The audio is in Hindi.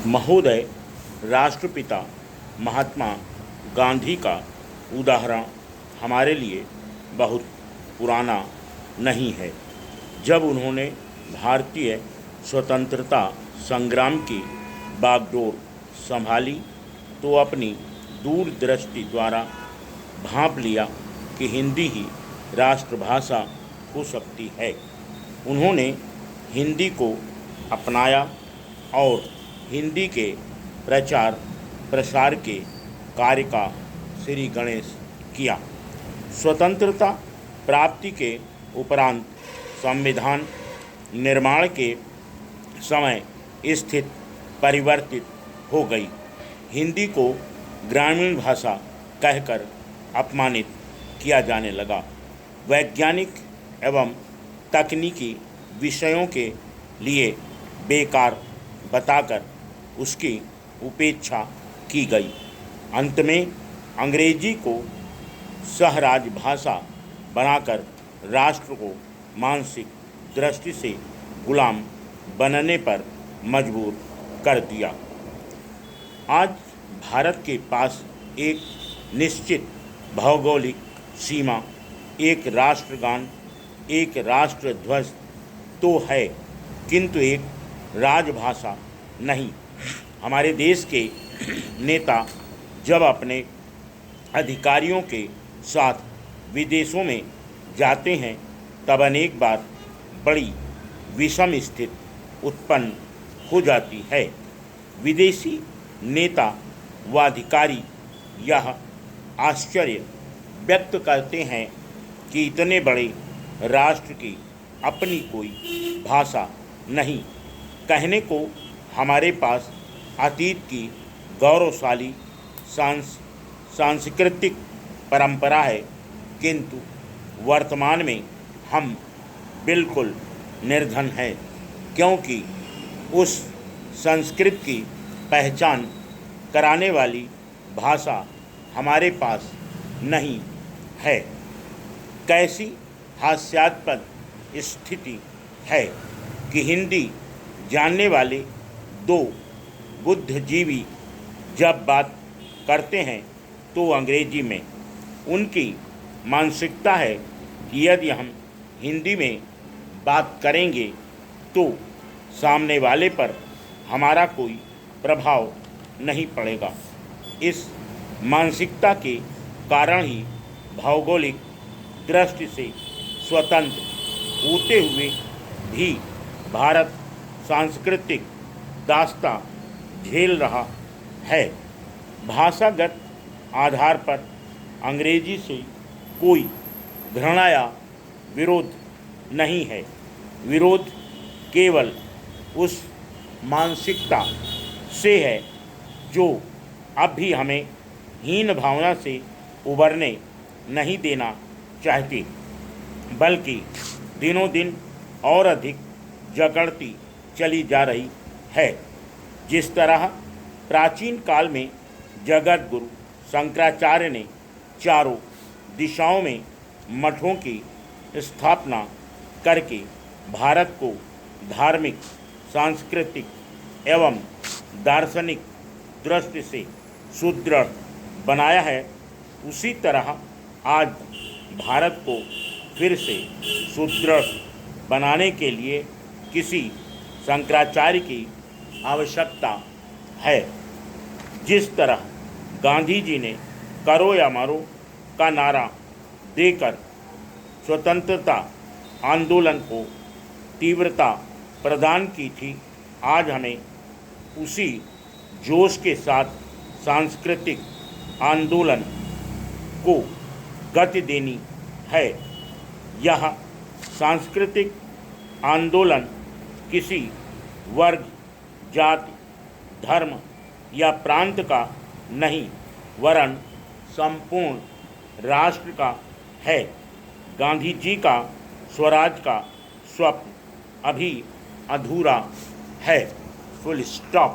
महोदय, राष्ट्रपिता महात्मा गांधी का उदाहरण हमारे लिए बहुत पुराना नहीं है। जब उन्होंने भारतीय स्वतंत्रता संग्राम की बागडोर संभाली तो अपनी दूरदृष्टि द्वारा भांप लिया कि हिंदी ही राष्ट्रभाषा हो सकती है। उन्होंने हिंदी को अपनाया और हिंदी के प्रचार प्रसार के कार्य का श्री गणेश किया। स्वतंत्रता प्राप्ति के उपरांत संविधान निर्माण के समय स्थिति परिवर्तित हो गई। हिंदी को ग्रामीण भाषा कहकर अपमानित किया जाने लगा। वैज्ञानिक एवं तकनीकी विषयों के लिए बेकार बताकर उसकी उपेक्षा की गई। अंत में अंग्रेजी को सहराज भाषा बनाकर राष्ट्र को मानसिक दृष्टि से गुलाम बनने पर मजबूर कर दिया। आज भारत के पास एक निश्चित भौगोलिक सीमा, एक राष्ट्रगान, एक राष्ट्रध्वज तो है, किंतु एक राजभाषा नहीं। हमारे देश के नेता जब अपने अधिकारियों के साथ विदेशों में जाते हैं तब अनेक बार बड़ी विषम स्थिति उत्पन्न हो जाती है। विदेशी नेता व अधिकारी यह आश्चर्य व्यक्त करते हैं कि इतने बड़े राष्ट्र की अपनी कोई भाषा नहीं। कहने को हमारे पास अतीत की गौरवशाली सांस्कृतिक परंपरा है, किंतु वर्तमान में हम बिल्कुल निर्धन हैं, क्योंकि उस संस्कृति की पहचान कराने वाली भाषा हमारे पास नहीं है। कैसी हास्यास्पद स्थिति है कि हिंदी जानने वाले दो बुद्धिजीवी जब बात करते हैं तो अंग्रेजी में। उनकी मानसिकता है कि यदि हम हिंदी में बात करेंगे तो सामने वाले पर हमारा कोई प्रभाव नहीं पड़ेगा। इस मानसिकता के कारण ही भौगोलिक दृष्टि से स्वतंत्र होते हुए भी भारत सांस्कृतिक दास्ता झेल रहा है। भाषागत आधार पर अंग्रेजी से कोई घृणा या विरोध नहीं है। विरोध केवल उस मानसिकता से है जो अब भी हमें हीन भावना से उबरने नहीं देना चाहती, बल्कि दिनों दिन और अधिक जकड़ती चली जा रही है। जिस तरह प्राचीन काल में जगत गुरु शंकराचार्य ने चारों दिशाओं में मठों की स्थापना करके भारत को धार्मिक, सांस्कृतिक एवं दार्शनिक दृष्टि से सुदृढ़ बनाया है, उसी तरह आज भारत को फिर से सुदृढ़ बनाने के लिए किसी शंकराचार्य की आवश्यकता है। जिस तरह गांधी जी ने करो या मरो का नारा देकर स्वतंत्रता आंदोलन को तीव्रता प्रदान की थी, आज हमें उसी जोश के साथ सांस्कृतिक आंदोलन को गति देनी है। यह सांस्कृतिक आंदोलन किसी वर्ग, जाति, धर्म या प्रांत का नहीं, वरन संपूर्ण राष्ट्र का है। गांधी जी का स्वराज का स्वप्न अभी अधूरा है। Full stop.